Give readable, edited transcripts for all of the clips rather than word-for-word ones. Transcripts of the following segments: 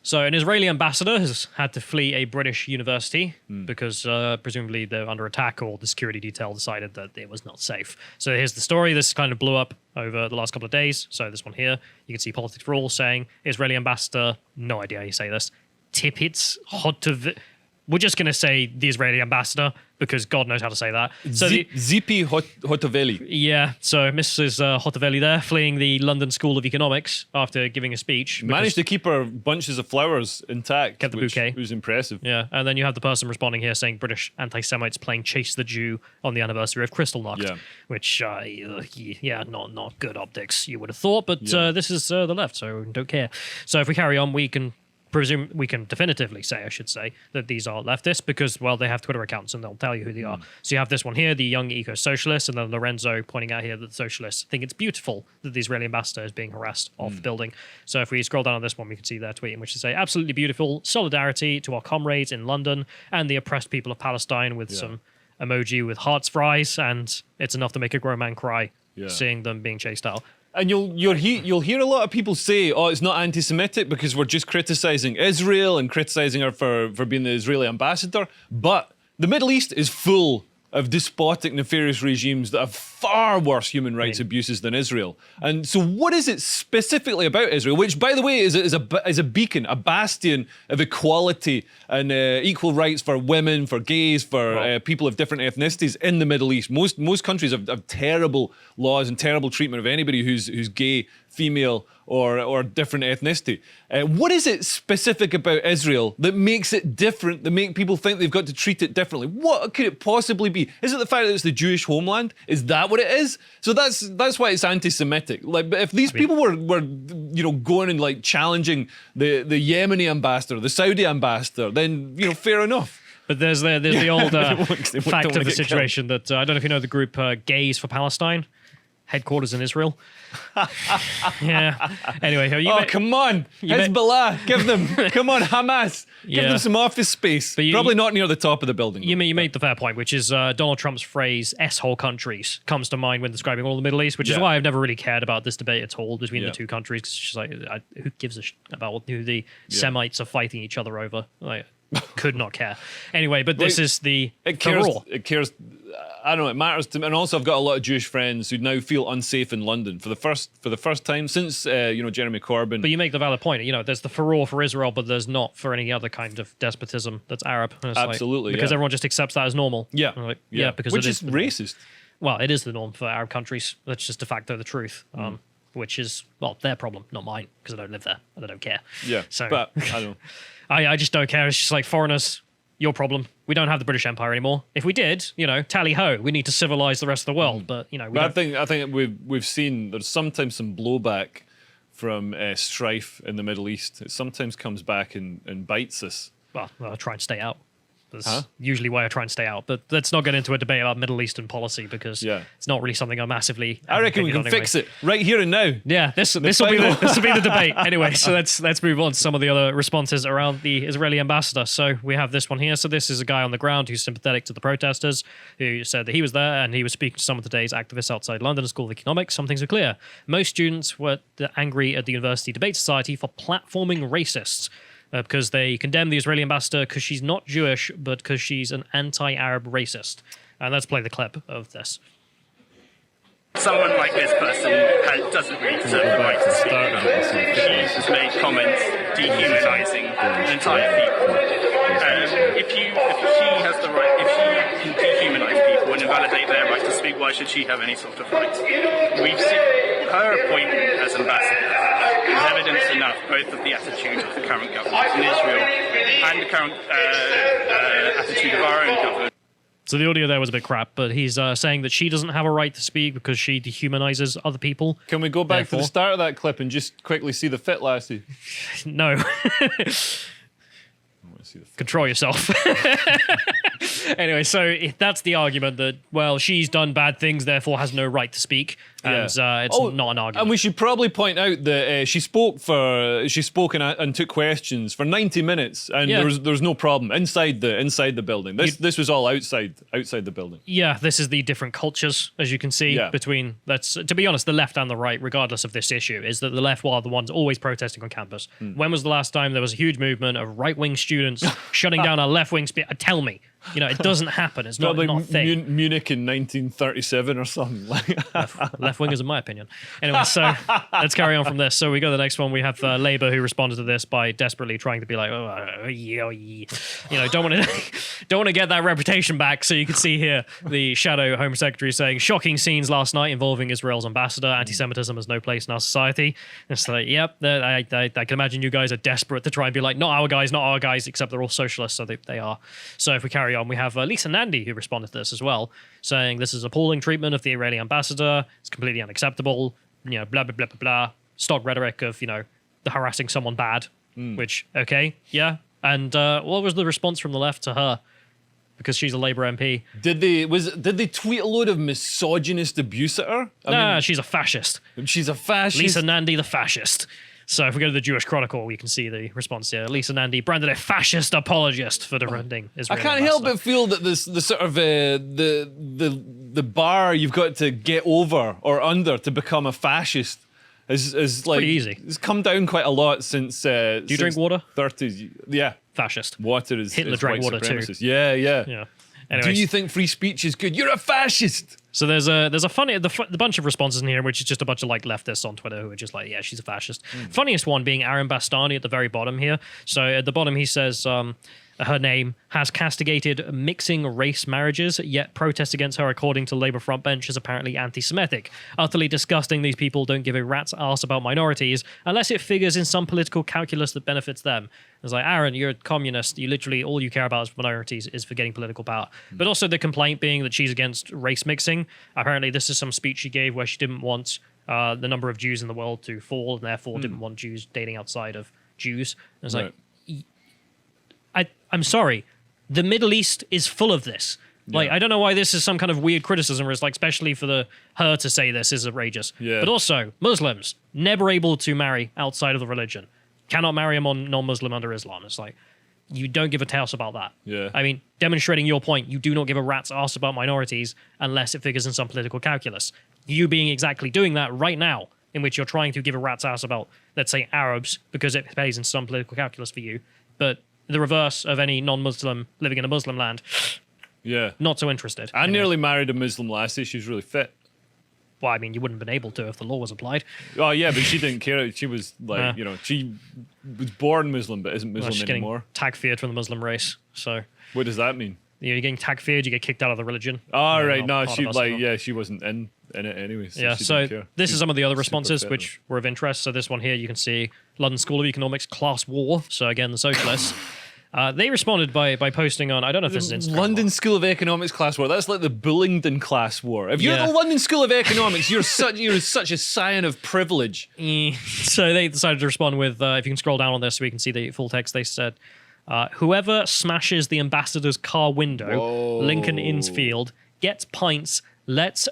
So an Israeli ambassador has had to flee a British university because presumably they're under attack, or the security detail decided that it was not safe. So here's the story. This kind of blew up over the last couple of days. So this one here, you can see Politics for All saying, Israeli ambassador, no idea how you say this, Tipitz Hotoveli. We're just going to say the Israeli ambassador because God knows how to say that. So Zipi Hotoveli. Yeah, so Mrs. Hotoveli there, fleeing the London School of Economics after giving a speech. Managed to keep her bunches of flowers intact. Kept the bouquet. Which was impressive. Yeah, and then you have the person responding here saying British anti-Semites playing Chase the Jew on the anniversary of Kristallnacht, which, not good optics, you would have thought, but this is the left, so don't care. So if we carry on, we can definitively say, I should say, that these are leftists because, well, they have Twitter accounts and they'll tell you who they are. So you have this one here, the young eco-socialist, and then Lorenzo pointing out here that the socialists think it's beautiful that the Israeli ambassador is being harassed off the building. So if we scroll down on this one, we can see their tweet in which they say, absolutely beautiful, solidarity to our comrades in London and the oppressed people of Palestine, with some emoji with hearts fries, and it's enough to make a grown man cry seeing them being chased out. And you'll hear a lot of people say, oh, it's not anti-Semitic because we're just criticising Israel and criticising her for being the Israeli ambassador. But the Middle East is full of despotic, nefarious regimes that have far worse human rights abuses than Israel. And so what is it specifically about Israel, which, by the way, is a beacon, a bastion of equality and equal rights for women, for gays, for people of different ethnicities in the Middle East. Most countries have terrible laws and terrible treatment of anybody who's gay, female, or different ethnicity. What is it specific about Israel that makes it different, that make people think they've got to treat it differently? What could it possibly be? Is it the fact that it's the Jewish homeland? Is that what it is? So that's why it's anti-Semitic. Like, but if these people were going and like challenging the Yemeni ambassador, the Saudi ambassador, then fair enough. But there's the old fact of the situation that I don't know if you know the group Gays for Palestine, headquarters in Israel. Anyway, come on, Hezbollah, give them, come on, Hamas, give them some office space. But probably not near the top of the building. You made the fair point, which is Donald Trump's phrase "S-hole countries" comes to mind when describing all the Middle East, which is why I've never really cared about this debate at all between the two countries, because it's just like, who gives a about who the Semites are fighting each other over? Like, could not care. Anyway, but this is the it cares. I don't know. It matters to me, and also I've got a lot of Jewish friends who now feel unsafe in London for the first time since Jeremy Corbyn. But you make the valid point. There's the furore for Israel, but there's not for any other kind of despotism that's Arab. Absolutely, because everyone just accepts that as normal. Because which is racist. Well, it is the norm for Arab countries. That's just de facto the truth. Which is, well, their problem, not mine, because I don't live there and I don't care. Yeah, so but I don't. I just don't care. It's just like, foreigners, your problem. We don't have the British Empire anymore. If we did, tally ho, we need to civilize the rest of the world. But I think we've seen there's sometimes some blowback from strife in the Middle East. It sometimes comes back and bites us. Well, I try and stay out. That's usually why I try and stay out. But let's not get into a debate about Middle Eastern policy, because it's not really something I massively. I reckon we can fix it right here and now. Yeah, this will be the debate anyway. So let's move on to some of the other responses around the Israeli ambassador. So we have this one here. So this is a guy on the ground who's sympathetic to the protesters, who said that he was there and he was speaking to some of today's activists outside London School of Economics. Some things are clear. Most students were angry at the University Debate Society for platforming racists. Because they condemn the Israeli ambassador because she's not Jewish, but because she's an anti-Arab racist. And let's play the clip of this. Someone like this person doesn't really deserve the right to speak. She has made comments dehumanising an entire people. If she has the right, if she can dehumanise people and invalidate their right to speak, why should she have any sort of right? We've seen her appointment as ambassador is evidence enough both of the attitude of the current government in Israel and the current attitude of our own government. So the audio there was a bit crap, but he's saying that she doesn't have a right to speak because she dehumanizes other people. Can we go back to the start of that clip and just quickly see the fit lassie? No. see the control yourself. Anyway, so that's the argument that, well, she's done bad things, therefore has no right to speak, and it's not an argument. And we should probably point out that she spoke and took questions for 90 minutes, and there was no problem inside the building. This was all outside the building. Yeah, this is the different cultures, as you can see, between, to be honest, the left and the right, regardless of this issue, is that the left are the ones always protesting on campus. When was the last time there was a huge movement of right-wing students shutting down a left-wing tell me. You know, it doesn't happen. It's not a thing. Munich in 1937 or something. Left wingers, in my opinion. Anyway, so let's carry on from this. So we go to the next one. We have Labour, who responded to this by desperately trying to be like, don't want to get that reputation back. So you can see here the shadow Home Secretary saying, shocking scenes last night involving Israel's ambassador. Anti-Semitism has no place in our society. And it's like, yep, I can imagine you guys are desperate to try and be like, not our guys, except they're all socialists, so they are. So if we carry on, we have Lisa Nandy, who responded to this as well, saying this is appalling treatment of the Israeli ambassador. It's completely unacceptable. Blah, blah, blah, blah, blah. Stock rhetoric of, the harassing someone bad, which, okay, yeah. And what was the response from the left to her? Because she's a Labour MP. Did they tweet a load of misogynist abuse at her? Nah, she's a fascist. She's a fascist? Lisa Nandy, the fascist. So if we go to the Jewish Chronicle, we can see the response here. Lisa Nandy branded a fascist apologist for defending Israel. I can't help but feel that the sort of the bar you've got to get over or under to become a fascist is like pretty easy. It's come down quite a lot since. Do you drink water? 30s, yeah. Fascist. Water is Hitler drank water too. Yeah. Anyways. Do you think free speech is good? You're a fascist. So there's a funny the bunch of responses in here, which is just a bunch of like leftists on Twitter who are just like, yeah, she's a fascist. Funniest one being Aaron Bastani at the very bottom here. So at the bottom he says her name has castigated mixing race marriages, yet protests against her, according to Labour frontbench, is apparently anti-Semitic. Utterly disgusting. These people don't give a rat's ass about minorities unless it figures in some political calculus that benefits them. It's like, Aaron, you're a communist. You literally, all you care about is minorities, is for getting political power. But also the complaint being that she's against race mixing. Apparently this is some speech she gave where she didn't want the number of Jews in the world to fall, and therefore didn't want Jews dating outside of Jews. And it's like, I'm sorry, the Middle East is full of this. Like, I don't know why this is some kind of weird criticism, where it's like, especially for her to say this is outrageous. But also, Muslims, never able to marry outside of the religion. Cannot marry a non-Muslim under Islam. It's like, you don't give a toss about that. I mean, demonstrating your point, you do not give a rat's ass about minorities unless it figures in some political calculus. You being exactly doing that right now, in which you're trying to give a rat's ass about, let's say, Arabs, because it pays in some political calculus for you, but the reverse of any non-Muslim living in a Muslim land, not so interested. I nearly married a Muslim lassie. She's really fit. Well, I mean, you wouldn't have been able to if the law was applied. Oh, yeah, but she didn't care. She was like, she was born Muslim, but isn't Muslim anymore. Tag-feared from the Muslim race. So what does that mean? You're getting tag-feared, you get kicked out of the religion. Oh, right. No, she she wasn't in it anyway. So this is some of the other responses which were of interest. So this one here, you can see London School of Economics class war. So again, the socialists. They responded by posting on, I don't know if this is Instagram. London School of Economics class war. That's like the Bullingdon class war. If you're at the London School of Economics, you're such a scion of privilege. So they decided to respond with, if you can scroll down on this so we can see the full text, they said, whoever smashes the ambassador's car window, Lincoln Innsfield, gets pints, lets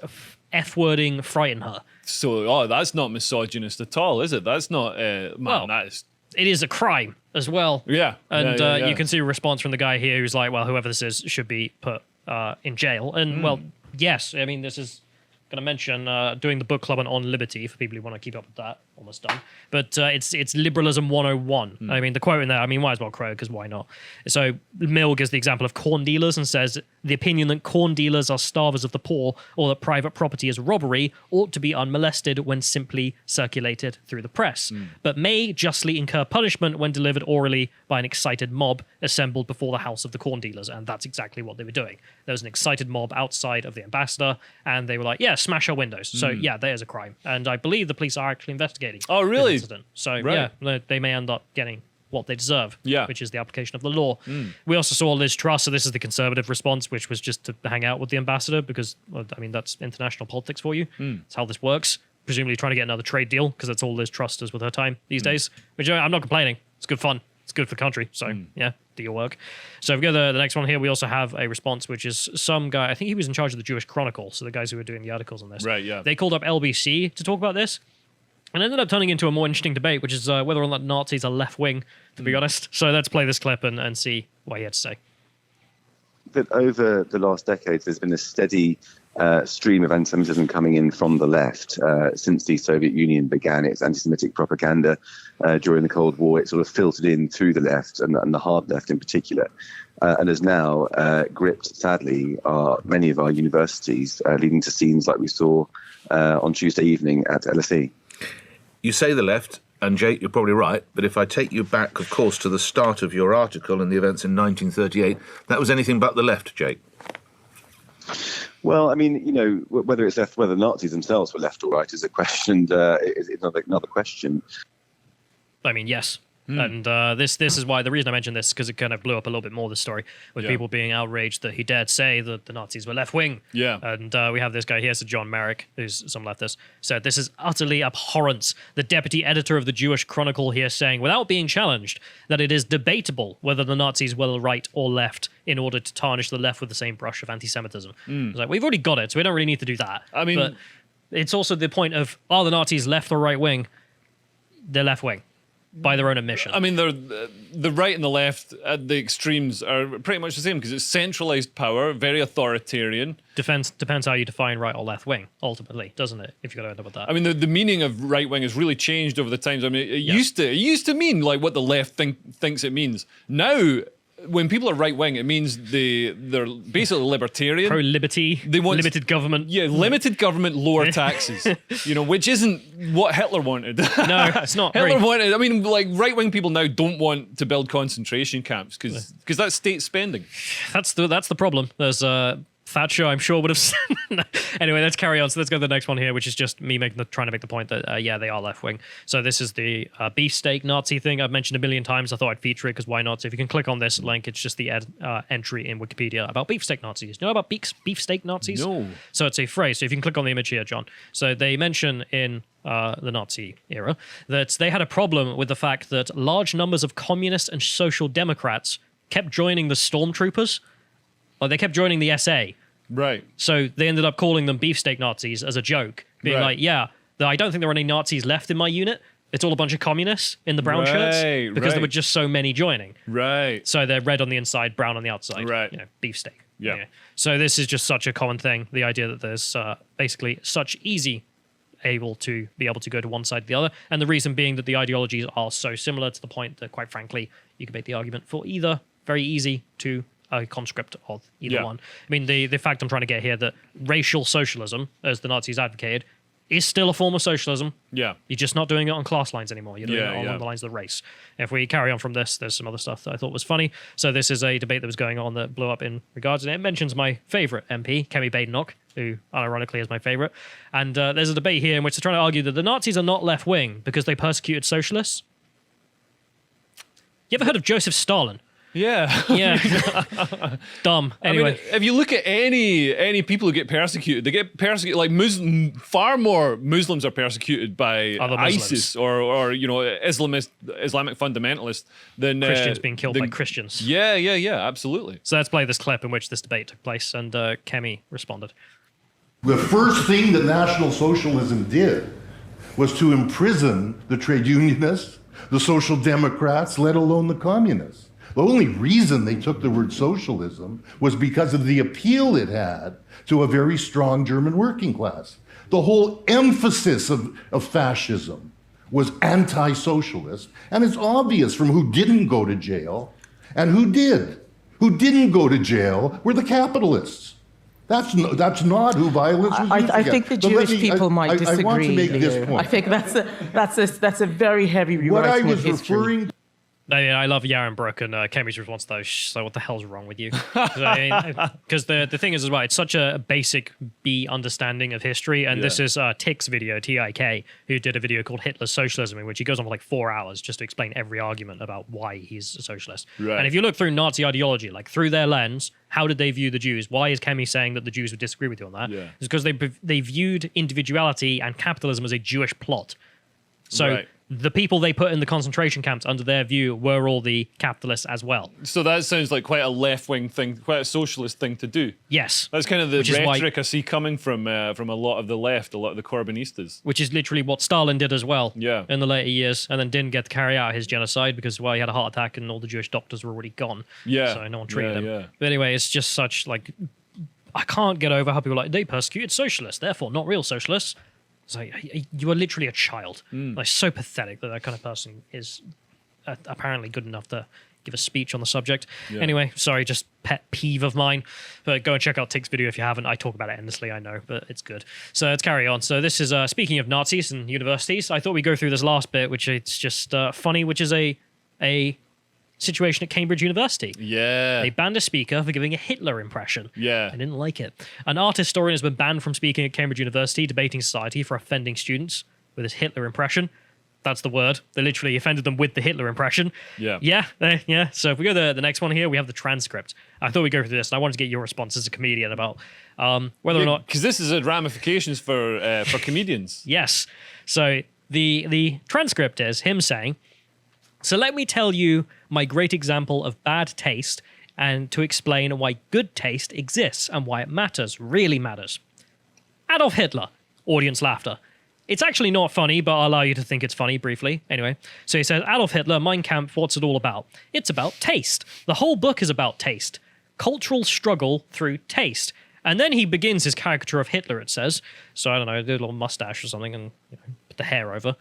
F-wording frighten her. So, that's not misogynist at all, is it? That's not, that is... It is a crime as well. Yeah. And you can see a response from the guy here who's like, well, whoever this is should be put in jail. And, well, yes, I mean, this is going to mention doing the book club on liberty for people who want to keep up with that. Almost done. But it's liberalism 101. I mean, the quote in there, I mean, might as well quote, because why not? So Mill gives the example of corn dealers and says, the opinion that corn dealers are starvers of the poor or that private property is robbery ought to be unmolested when simply circulated through the press, but may justly incur punishment when delivered orally by an excited mob assembled before the house of the corn dealers. And that's exactly what they were doing. There was an excited mob outside of the ambassador, and they were like, yeah, smash our windows. So yeah, there's a crime. And I believe the police are actually investigating. Oh, really? This incident. So yeah, they may end up getting what they deserve, which is the application of the law. We also saw Liz Truss, so this is the Conservative response, which was just to hang out with the ambassador because, well, I mean, that's international politics for you. That's how this works. Presumably trying to get another trade deal because that's all Liz Truss does with her time these days, which I'm not complaining. It's good fun. It's good for the country. So yeah, do your work. So if we go to the next one here, we also have a response, which is some guy, I think he was in charge of the Jewish Chronicle, so the guys who were doing the articles on this. Right, yeah. They called up LBC to talk about this, and ended up turning into a more interesting debate, which is whether or not Nazis are left-wing, to be honest. So let's play this clip and see what he had to say. That over the last decades, there's been a steady stream of anti-Semitism coming in from the left since the Soviet Union began its anti-Semitic propaganda during the Cold War. It sort of filtered in through the left and the hard left in particular, and has now gripped, sadly, many of our universities, leading to scenes like we saw on Tuesday evening at LSE. You say the left, and Jake, you're probably right, but if I take you back, of course, to the start of your article and the events in 1938, that was anything but the left, Jake. Well, I mean, you know, whether the Nazis themselves were left or right is a question, is another question. I mean, yes. And this is why the reason I mentioned this, because it kind of blew up a little bit more, this story, with people being outraged that he dared say that the Nazis were left-wing. Yeah. And we have this guy here, so John Merrick, who's some leftist, said, "This is utterly abhorrent." The deputy editor of the Jewish Chronicle here saying, without being challenged, that it is debatable whether the Nazis were right or left in order to tarnish the left with the same brush of anti-Semitism. It's like, we've already got it, so we don't really need to do that. I mean... But it's also the point of, are the Nazis left or right-wing? They're left-wing. By their own admission. I mean, the right and the left at the extremes are pretty much the same because it's centralized power, very authoritarian. Depends how you define right or left wing, ultimately, doesn't it? If you're going to end up with that. I mean, the meaning of right wing has really changed over the times. I mean, it used to mean like what the left thinks it means. Now, when people are right wing, it means they're basically libertarian, pro liberty. They want limited government. Yeah, limited government, lower taxes. You know, which isn't what Hitler wanted. No, it's not. Hitler wanted. I mean, like right wing people now don't want to build concentration camps because that's state spending. That's the problem. There's Thatcher, I'm sure, would have said. Anyway, let's carry on. So let's go to the next one here, which is just me trying to make the point that, yeah, they are left-wing. So this is the beefsteak Nazi thing I've mentioned a million times. I thought I'd feature it because why not? So if you can click on this link, it's just the entry in Wikipedia about beefsteak Nazis. You know about beefsteak Nazis? No. So it's a phrase. So if you can click on the image here, John. So they mention in the Nazi era that they had a problem with the fact that large numbers of communist and social democrats kept joining the stormtroopers. Or they kept joining the SA. Right. So they ended up calling them beefsteak Nazis as a joke, being like, yeah, I don't think there are any Nazis left in my unit. It's all a bunch of communists in the brown shirts because there were just so many joining. Right. So they're red on the inside, brown on the outside. Right. You know, beefsteak. Yeah. So this is just such a common thing. The idea that there's basically such easy able to be able to go to one side or the other. And the reason being that the ideologies are so similar to the point that, quite frankly, you can make the argument for either very easy to a conscript of either one. I mean, the fact I'm trying to get here that racial socialism, as the Nazis advocated, is still a form of socialism. Yeah. You're just not doing it on class lines anymore. You're doing it along the lines of the race. If we carry on from this, there's some other stuff that I thought was funny. So this is a debate that was going on that blew up in regards, and it mentions my favourite MP, Kemi Badenoch, who unironically is my favourite. And there's a debate here in which they're trying to argue that the Nazis are not left-wing because they persecuted socialists. You ever heard of Joseph Stalin? Yeah. Yeah. Dumb. Anyway. I mean, if you look at any people who get persecuted, they get persecuted like far more Muslims are persecuted by ISIS or you know Islamic fundamentalists than Christians being killed by Christians. Yeah, absolutely. So let's play this clip in which this debate took place, and Kemi responded. The first thing that National Socialism did was to imprison the trade unionists, the Social Democrats, let alone the communists. The only reason they took the word socialism was because of the appeal it had to a very strong German working class. The whole emphasis of fascism was anti-socialist, and it's obvious from who didn't go to jail and who did. Who didn't go to jail were the capitalists. That's not who violence was used I think the Jewish people might disagree. I want to make this point. I think that's a very heavy rewriting what I was of history. referring. I love Yaron Brook and Kemi's response though. So what the hell's wrong with you? Because the thing is as well, it's such a basic B understanding of history. And this is Tick's video, T-I-K, who did a video called Hitler's Socialism, in which he goes on for like 4 hours just to explain every argument about why he's a socialist. Right. And if you look through Nazi ideology, like through their lens, how did they view the Jews? Why is Kemi saying that the Jews would disagree with you on that? It's because they viewed individuality and capitalism as a Jewish plot. So the people they put in the concentration camps, under their view, were all the capitalists as well. So that sounds like quite a left-wing thing, quite a socialist thing to do. Yes. That's kind of the Which is rhetoric why- I see coming from a lot of the left, a lot of the Corbynistas. Which is literally what Stalin did as well Yeah. in the later years, and then didn't get to carry out his genocide because, well, he had a heart attack and all the Jewish doctors were already gone. Yeah. So no one treated him. Yeah. But anyway, it's just such, like, I can't get over how people are like, they persecuted socialists, therefore not real socialists. It's like, you are literally a child. Like, so pathetic that kind of person is apparently good enough to give a speech on the subject. Yeah. Anyway, sorry, just pet peeve of mine. But go and check out Tick's video if you haven't. I talk about it endlessly, I know, but it's good. So let's carry on. So this is, speaking of Nazis and universities, I thought we'd go through this last bit, which it's just funny, which is a situation at Cambridge University. Yeah. They banned a speaker for giving a Hitler impression. Yeah. I didn't like it. An art historian has been banned from speaking at Cambridge University, debating society for offending students with his Hitler impression. That's the word. They literally offended them with the Hitler impression. Yeah. Yeah. So if we go to the next one here, we have the transcript. I thought we'd go through this, and I wanted to get your response as a comedian about whether or not... Because this is ramifications for comedians. Yes. So the transcript is him saying, "So let me tell you my great example of bad taste and to explain why good taste exists and why it matters, really matters. Adolf Hitler." Audience laughter. "It's actually not funny, but I'll allow you to think it's funny briefly." Anyway, so he says, "Adolf Hitler, Mein Kampf, what's it all about? It's about taste. The whole book is about taste. Cultural struggle through taste." And then he begins his caricature of Hitler, it says. So I don't know, do a little mustache or something and put the hair over.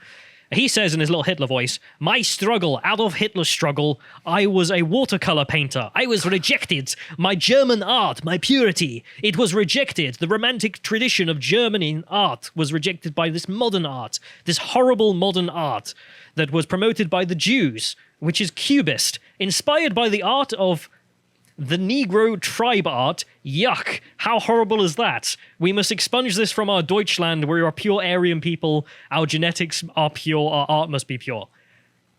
He says in his little Hitler voice, "My struggle, Adolf Hitler's struggle. I was a watercolor painter. I was rejected. My German art, my purity. It was rejected. The romantic tradition of German art was rejected by this modern art, this horrible modern art that was promoted by the Jews, which is Cubist, inspired by the art of the Negro tribe art. Yuck. How horrible is that? We must expunge this from our Deutschland. We are pure Aryan people. Our genetics are pure. Our art must be pure."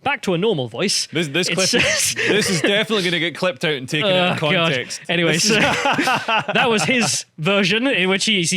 Back to a normal voice. This It clip, says- this is definitely going to get clipped out and taken out of God. context. Anyway, so that was his version in which he's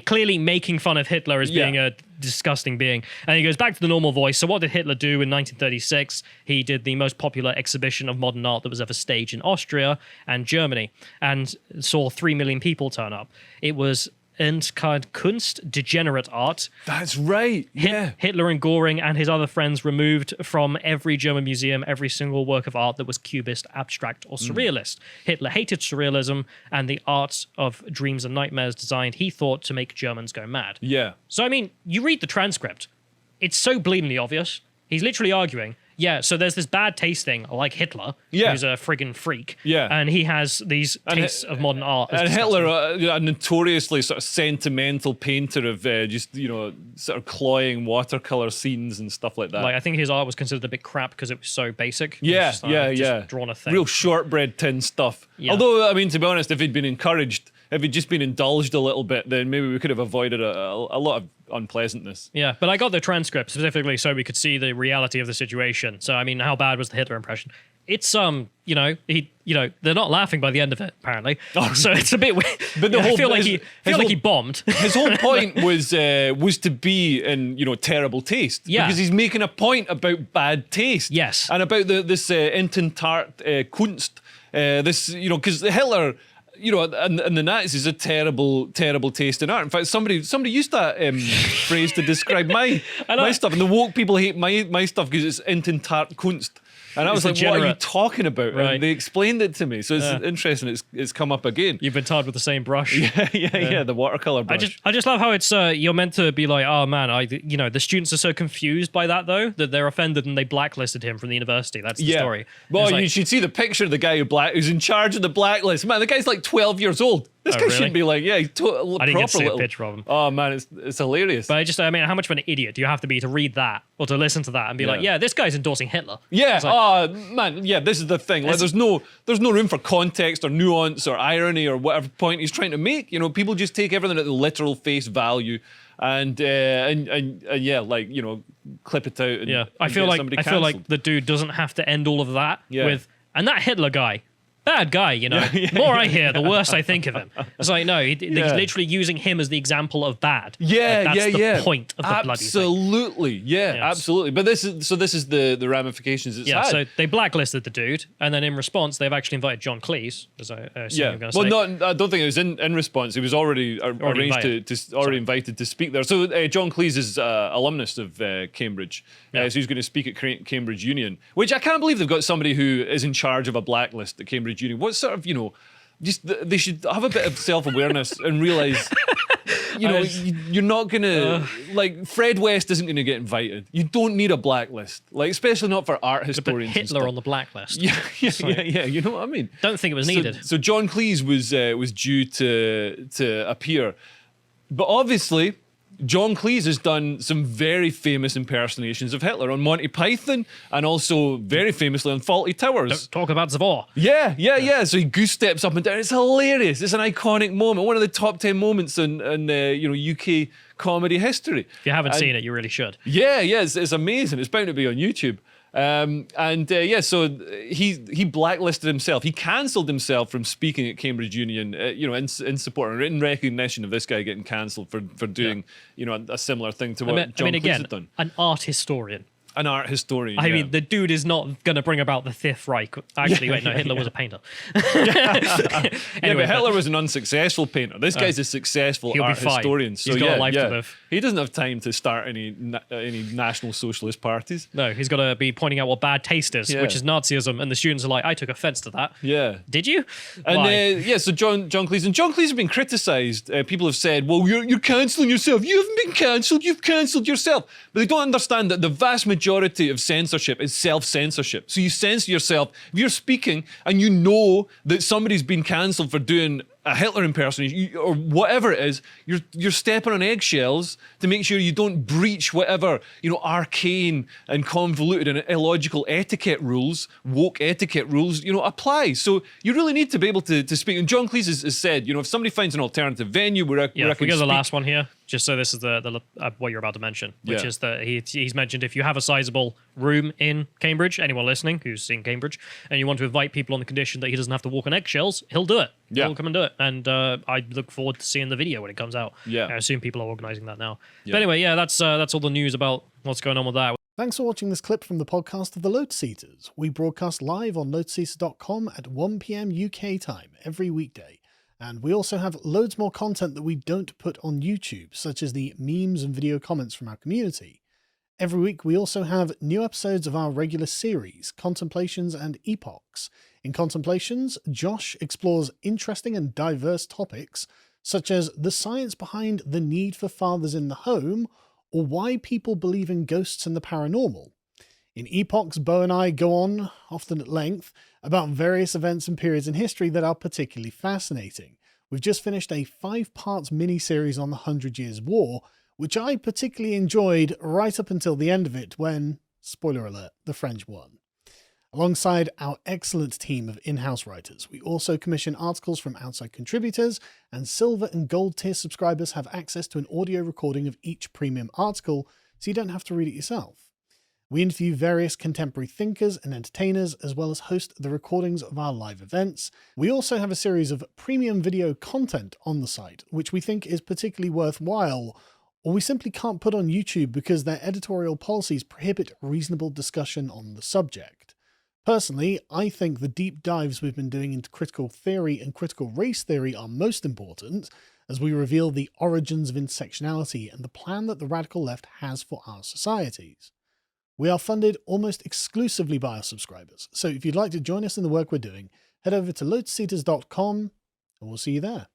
clearly making fun of Hitler as being a disgusting being. And he goes back to the normal voice. So what did Hitler do in 1936? He did the most popular exhibition of modern art that was ever staged in Austria and Germany and saw 3 million people turn up. It was Kunst, degenerate art. That's right. Yeah. Hitler and Göring and his other friends removed from every German museum every single work of art that was cubist, abstract, or surrealist. Hitler hated surrealism and the art of dreams and nightmares designed, he thought, to make Germans go mad. Yeah. So, I mean, you read the transcript. It's so blatantly obvious. He's literally arguing, yeah, so there's this bad taste thing, like Hitler, who's a friggin' freak. Yeah. And he has these tastes of modern art. And Hitler, a notoriously sort of sentimental painter of just, sort of cloying watercolor scenes and stuff like that. Like, I think his art was considered a bit crap because it was so basic. Yeah, It was just, drawn a thing. Real shortbread tin stuff. Yeah. Although, I mean, to be honest, if he'd been encouraged, if he'd just been indulged a little bit, then maybe we could have avoided a lot of unpleasantness. Yeah, but I got the transcript specifically so we could see the reality of the situation. So, I mean, how bad was the Hitler impression? It's they're not laughing by the end of it, apparently. So it's a bit weird. But the whole I feel like he bombed. His whole point was to be in terrible taste. Yeah. Because he's making a point about bad taste. Yes. And about this Intentart Kunst. Because Hitler, and the Nazis a terrible taste in art. In fact, somebody used that phrase to describe my stuff, and the woke people hate my stuff because it's Intentart Kunst. And I was like, what are you talking about? Right. And they explained it to me. So it's interesting. It's come up again. You've been tarred with the same brush. Yeah, the watercolor brush. I just love how it's you're meant to be like, oh man, the students are so confused by that though that they're offended and they blacklisted him from the university. That's the story. Well, you should see the picture of the guy who's in charge of the blacklist. Man, the guy's like 12 years old. This guy really? shouldn't be like, he's I didn't get to see a picture of him. Oh man, it's hilarious. But how much of an idiot do you have to be to read that or to listen to that and be like, yeah, this guy's endorsing Hitler? Yeah. It's like, Man. Yeah. This is the thing. Like, there's no room for context or nuance or irony or whatever point he's trying to make. People just take everything at the literal face value, and clip it out. And, I feel like the dude doesn't have to end all of that with. And that Hitler guy, bad guy, you know. The more I hear, the worse I think of him. It's like, no, he's literally using him as the example of bad. Yeah, that's the point of the bloody thing. Absolutely, absolutely. But this is the ramifications it's had. So they blacklisted the dude, and then in response, they've actually invited John Cleese, as I assume you're going to say. Well, I don't think it was in response. He was already invited to speak there. So John Cleese is alumnus of Cambridge, so he's going to speak at Cambridge Union, which I can't believe they've got somebody who is in charge of a blacklist at Cambridge Union. What sort of, just they should have a bit of self-awareness and realise, you're not gonna like Fred West isn't gonna get invited. You don't need a blacklist, like especially not for art historians. Put Hitler on the blacklist. Yeah. You know what I mean? Don't think it was needed. So John Cleese was due to appear, but obviously John Cleese has done some very famous impersonations of Hitler on Monty Python and also very famously on Fawlty Towers. Don't talk about Zavor. Yeah. So he goose steps up and down. It's hilarious. It's an iconic moment. One of the top 10 moments in UK comedy history. If you haven't seen it, you really should. Yeah. It's amazing. It's bound to be on YouTube. So he blacklisted himself. He cancelled himself from speaking at Cambridge Union, in support or in recognition of this guy getting cancelled for doing, a similar thing to what John Cleese had done. An art historian. An art historian. I mean, the dude is not going to bring about the Fifth Reich. Actually, wait, no, Hitler was a painter. Anyway, Hitler was an unsuccessful painter. This guy's a successful art historian. So he's got a life to live. He doesn't have time to start any national socialist parties. No, he's got to be pointing out what bad taste is, which is Nazism, and the students are like, I took offence to that. Yeah. Did you? And so John Cleese. And John Cleese has been criticised. People have said, well, you're cancelling yourself. You haven't been cancelled. You've cancelled yourself. But they don't understand that the vast majority of censorship is self-censorship. So you censor yourself. If you're speaking and you know that somebody's been cancelled for doing a Hitler impersonation or whatever it is, you're stepping on eggshells to make sure you don't breach whatever arcane and convoluted and illogical etiquette rules, woke etiquette rules, apply. So you really need to be able to speak. And John Cleese has said, if somebody finds an alternative venue where if we go to the last one here, just so this is the what you're about to mention, which is that he's mentioned if you have a sizable room in Cambridge, anyone listening who's in Cambridge, and you want to invite people on the condition that he doesn't have to walk on eggshells, he'll do it. Yeah. He'll come and do it. And I look forward to seeing the video when it comes out. Yeah. I assume people are organising that now. Yeah. But anyway, that's all the news about what's going on with that. Thanks for watching this clip from the podcast of the Lotus Eaters. We broadcast live on lotuseaters.com at 1 p.m. UK time every weekday. And we also have loads more content that we don't put on YouTube, such as the memes and video comments from our community. Every week we also have new episodes of our regular series, Contemplations and Epochs. In Contemplations, Josh explores interesting and diverse topics, such as the science behind the need for fathers in the home, or why people believe in ghosts and the paranormal. In Epochs, Bo and I go on, often at length, about various events and periods in history that are particularly fascinating. We've just finished a 5-part mini-series on the 100 Years' War, which I particularly enjoyed right up until the end of it when, spoiler alert, the French won. Alongside our excellent team of in-house writers, we also commission articles from outside contributors, and Silver and Gold tier subscribers have access to an audio recording of each premium article, so you don't have to read it yourself. We interview various contemporary thinkers and entertainers, as well as host the recordings of our live events. We also have a series of premium video content on the site, which we think is particularly worthwhile, or we simply can't put on YouTube because their editorial policies prohibit reasonable discussion on the subject. Personally, I think the deep dives we've been doing into critical theory and critical race theory are most important, as we reveal the origins of intersectionality and the plan that the radical left has for our societies. We are funded almost exclusively by our subscribers, so if you'd like to join us in the work we're doing, head over to lotuseaters.com and we'll see you there.